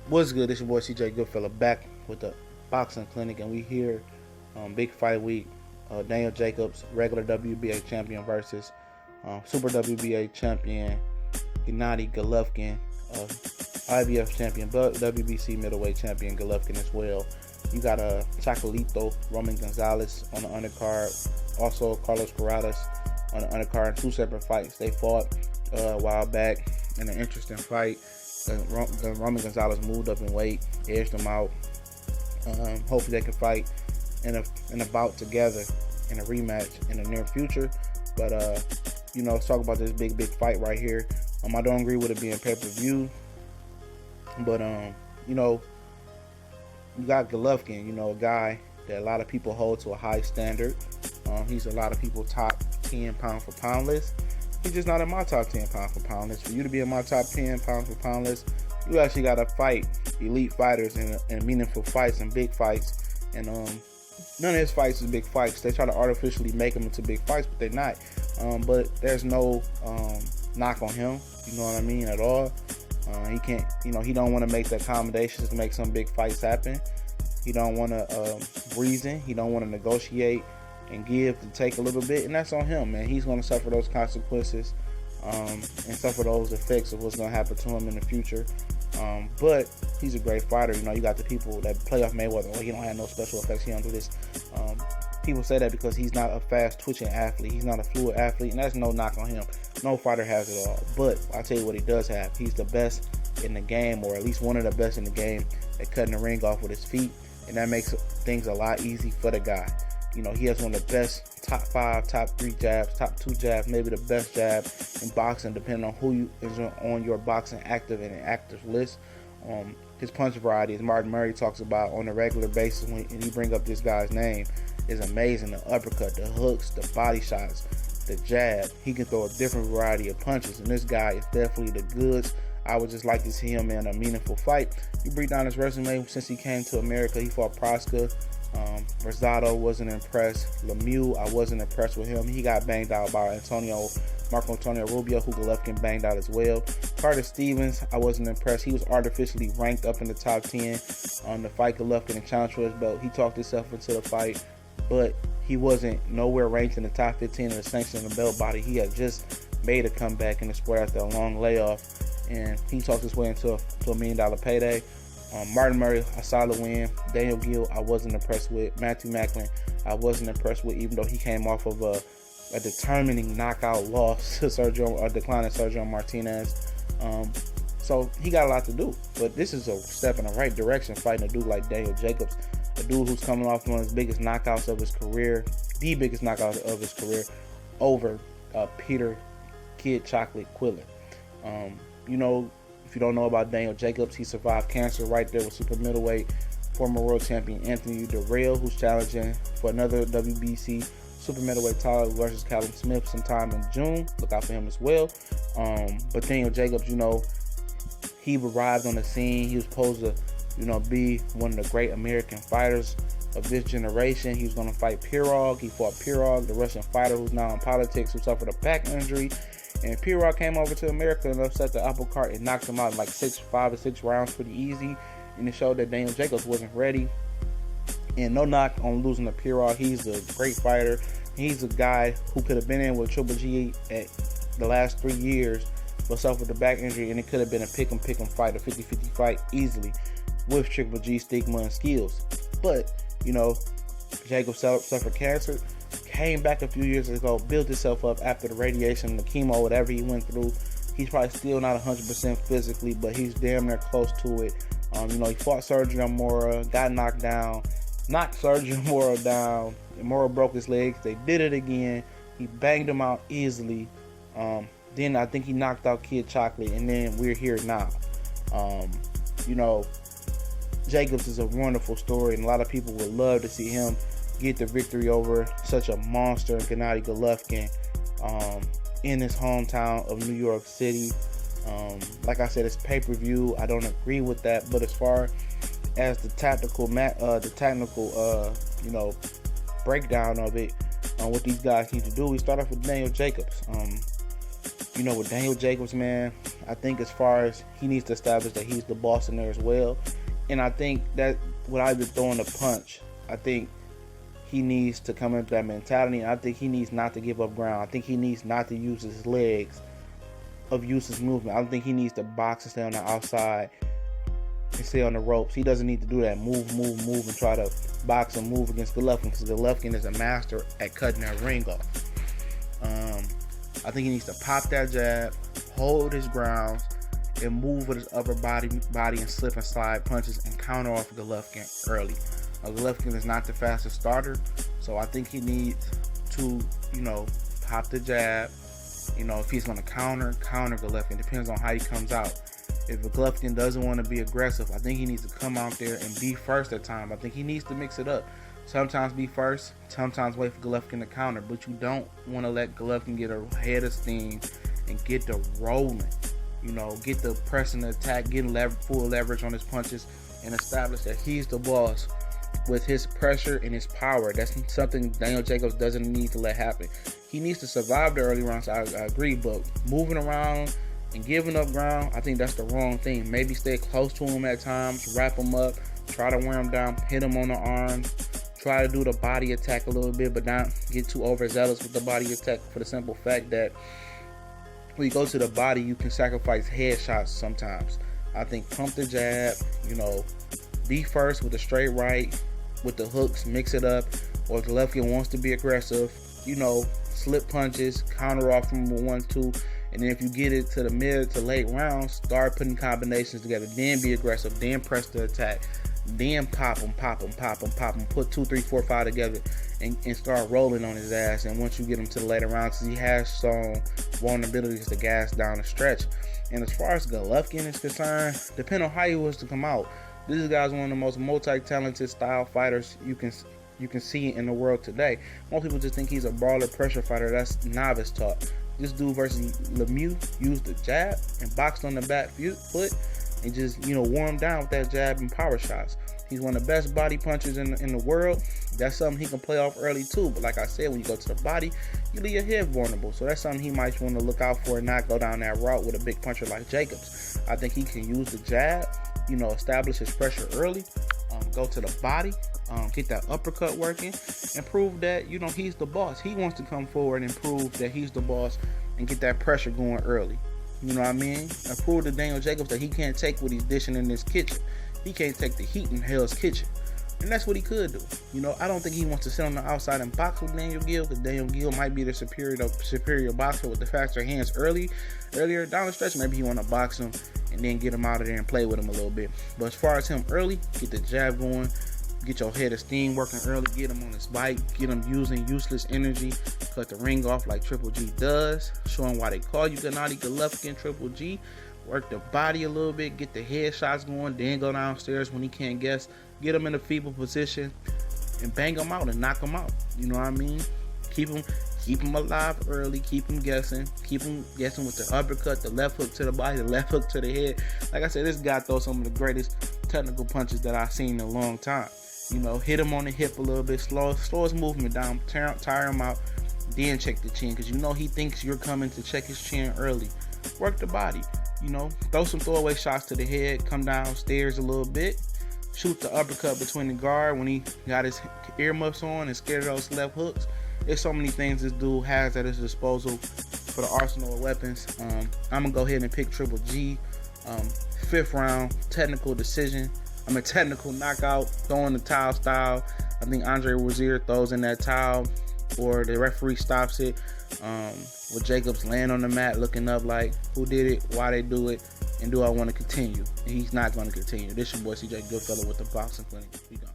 What's good? It's your boy CJ Goodfella back with the boxing clinic, and we here big fight week. Daniel Jacobs, regular WBA champion versus Super WBA champion Gennady Golovkin, IBF champion, but WBC middleweight champion Golovkin as well. You got a Chocolito Roman Gonzalez on the undercard, also Carlos Corrales on the undercard. Two separate fights. They fought a while back in an interesting fight. Roman Gonzalez moved up in weight, edged him out. Hopefully they can fight in a bout together in a rematch in the near future. But let's talk about this big fight right here. I don't agree with it being pay-per-view, but you got Golovkin, a guy that a lot of people hold to a high standard. He's a lot of people top 10 pound for pound list. He's just not in my top 10 pound for pound list. For you to be in my top 10 pound for pound list, you actually got to fight elite fighters in meaningful fights and big fights. And none of his fights is big fights. They try to artificially make them into big fights, but they're not. But there's no knock on him, you know what I mean, at all. He can't, he don't want to make the accommodations to make some big fights happen. He don't want to reason. He don't want to negotiate and give to take a little bit, and that's on him, man. He's going to suffer those consequences and suffer those effects of what's going to happen to him in the future. But he's a great fighter. You got the people that play off Mayweather. He don't have no special effects. He don't do this. People say that because he's not a fast twitching athlete. He's not a fluid athlete, and that's no knock on him. No fighter has it all. But I'll tell you what he does have. He's the best in the game, or at least one of the best in the game, at cutting the ring off with his feet, and that makes things a lot easy for the guy. He has one of the best top 5, top 3 jabs, top 2 jabs, maybe the best jab in boxing, depending on who is on your boxing active and inactive list. His punch variety, as Martin Murray talks about on a regular basis when he bring up this guy's name, is amazing. The uppercut, the hooks, the body shots, the jab. He can throw a different variety of punches, and this guy is definitely the goods. I would just like to see him in a meaningful fight. You break down his resume since he came to America. He fought Proska. Rosado, wasn't impressed. Lemieux, I wasn't impressed with him. He got banged out by Marco Antonio Rubio, who Golovkin banged out as well. Carter Stevens, I wasn't impressed. He was artificially ranked up in the top 10 on the fight Golovkin and challenge for his belt. He talked himself into the fight, but he wasn't nowhere ranked in the top 15 of the sanctioned the belt body. He had just made a comeback in the sport after a long layoff, and he talked his way into a $1 million payday. Martin Murray, a solid win. Daniel Gill, I wasn't impressed with. Matthew Macklin, I wasn't impressed with, even though he came off of a determining knockout loss to declining Sergio Martinez. So he got a lot to do. But this is a step in the right direction, fighting a dude like Daniel Jacobs, a dude who's coming off one of his biggest knockouts of his career, the biggest knockout of his career, over Peter Kid Chocolate Quillin. If you don't know about Daniel Jacobs, he survived cancer right there with super middleweight former world champion Anthony Durrell, who's challenging for another WBC super middleweight title versus Callum Smith sometime in June. Look out for him as well. But Daniel Jacobs, he arrived on the scene. He was supposed to, be one of the great American fighters of this generation. He was going to fight Pirog. He fought Pirog, the Russian fighter who's now in politics, who suffered a back injury. And Pirog came over to America and upset the apple cart and knocked him out in like 5 or 6 rounds pretty easy. And it showed that Daniel Jacobs wasn't ready. And no knock on losing to Pirog. He's a great fighter. He's a guy who could have been in with Triple G at the last 3 years, but suffered the back injury, and it could have been a pick 'em fight, a 50-50 fight easily with Triple G stigma and skills. But, Jacobs suffered cancer, came back a few years ago, built himself up after the radiation, the chemo, whatever he went through. He's probably still not 100% physically, but he's damn near close to it. He fought Sergio Mora, got knocked down, knocked Sergio Mora down, and Mora broke his legs. They did it again. He banged him out easily. Then I think he knocked out Kid Chocolate, and then we're here now. Jacobs is a wonderful story, and a lot of people would love to see him get the victory over such a monster, Gennady Golovkin, in his hometown of New York City. Like I said, it's pay-per-view. I don't agree with that, but as far as the technical breakdown of it, what these guys need to do, we start off with Daniel Jacobs. You know, with Daniel Jacobs, man, I think as far as he needs to establish that he's the boss in there as well. And I think that without even throwing a punch, I think he needs to come into that mentality. And I think he needs not to give up ground. I think he needs not to use his legs of useless movement. I don't think he needs to box and stay on the outside and stay on the ropes. He doesn't need to do that. Move, and try to box and move against Golovkin, because Golovkin is a master at cutting that ring off. I think he needs to pop that jab, hold his ground, and move with his upper body and slip and slide punches and counter off Golovkin early. Golovkin is not the fastest starter, so I think he needs to, pop the jab. If he's going to counter Golovkin. Depends on how he comes out. If Golovkin doesn't want to be aggressive, I think he needs to come out there and be first at time. I think he needs to mix it up. Sometimes be first, sometimes wait for Golovkin to counter, but you don't want to let Golovkin get ahead of steam and get the rolling. Get the pressing attack, getting full leverage on his punches, and establish that he's the boss with his pressure and his power. That's something Daniel Jacobs doesn't need to let happen. He needs to survive the early rounds, I agree, but moving around and giving up ground, I think that's the wrong thing. Maybe stay close to him at times, wrap him up, try to wear him down, hit him on the arms, try to do the body attack a little bit, but not get too overzealous with the body attack, for the simple fact that when you go to the body, you can sacrifice headshots sometimes. I think pump the jab, be first with a straight right, with the hooks, mix it up. Or if Golovkin wants to be aggressive, slip punches, counter off from 1-2. And then if you get it to the mid to late rounds, start putting combinations together. Then be aggressive, then press the attack. Then pop him, put 2, 3, 4, 5 together and start rolling on his ass. And once you get him to the later rounds, he has shown vulnerabilities to gas down the stretch. And as far as Golovkin is concerned, depending on how he was to come out, this guy's one of the most multi-talented style fighters you can see in the world today. Most people just think he's a brawler pressure fighter. That's novice talk. This dude versus Lemieux used the jab and boxed on the back foot and just, wore him down with that jab and power shots. He's one of the best body punchers in the world. That's something he can play off early too. But like I said, when you go to the body, you leave your head vulnerable. So that's something he might want to look out for and not go down that route with a big puncher like Jacobs. I think he can use the jab, establish his pressure early, go to the body, get that uppercut working, and prove that, he's the boss. He wants to come forward and prove that he's the boss and get that pressure going early. You know what I mean? And prove to Daniel Jacobs that he can't take what he's dishing in this kitchen. He can't take the heat in Hell's Kitchen. And that's what he could do. I don't think he wants to sit on the outside and box with Daniel Gill, because Daniel Gill might be the superior boxer with the faster hands earlier down the stretch. Maybe he want to box him and then get him out of there and play with him a little bit. But as far as him early, get the jab going, get your head of steam working early, get him on his bike, get him using useless energy, cut the ring off like Triple G does, show him why they call you Gennady Golovkin, Triple G. Work the body a little bit, get the headshots going, then go downstairs when he can't guess, get him in a feeble position, and bang him out and knock him out. You know what I mean? Keep him alive early, keep him guessing with the uppercut, the left hook to the body, the left hook to the head. Like I said, this guy throws some of the greatest technical punches that I've seen in a long time. Hit him on the hip a little bit, slow his movement down, tire him out, then check the chin, because he thinks you're coming to check his chin early. Work the body. Throw some throwaway shots to the head, come downstairs a little bit, shoot the uppercut between the guard when he got his earmuffs on and scared of those left hooks. There's so many things this dude has at his disposal for the arsenal of weapons. I'm going to go ahead and pick Triple G. 5th round, technical decision. Technical knockout, throwing the towel style. I think Andre Wazir throws in that towel, or the referee stops it. With Jacobs laying on the mat looking up like, who did it, why they do it, and do I want to continue? And he's not going to continue. This your boy CJ Goodfellow with the Boxing Clinic. We gone.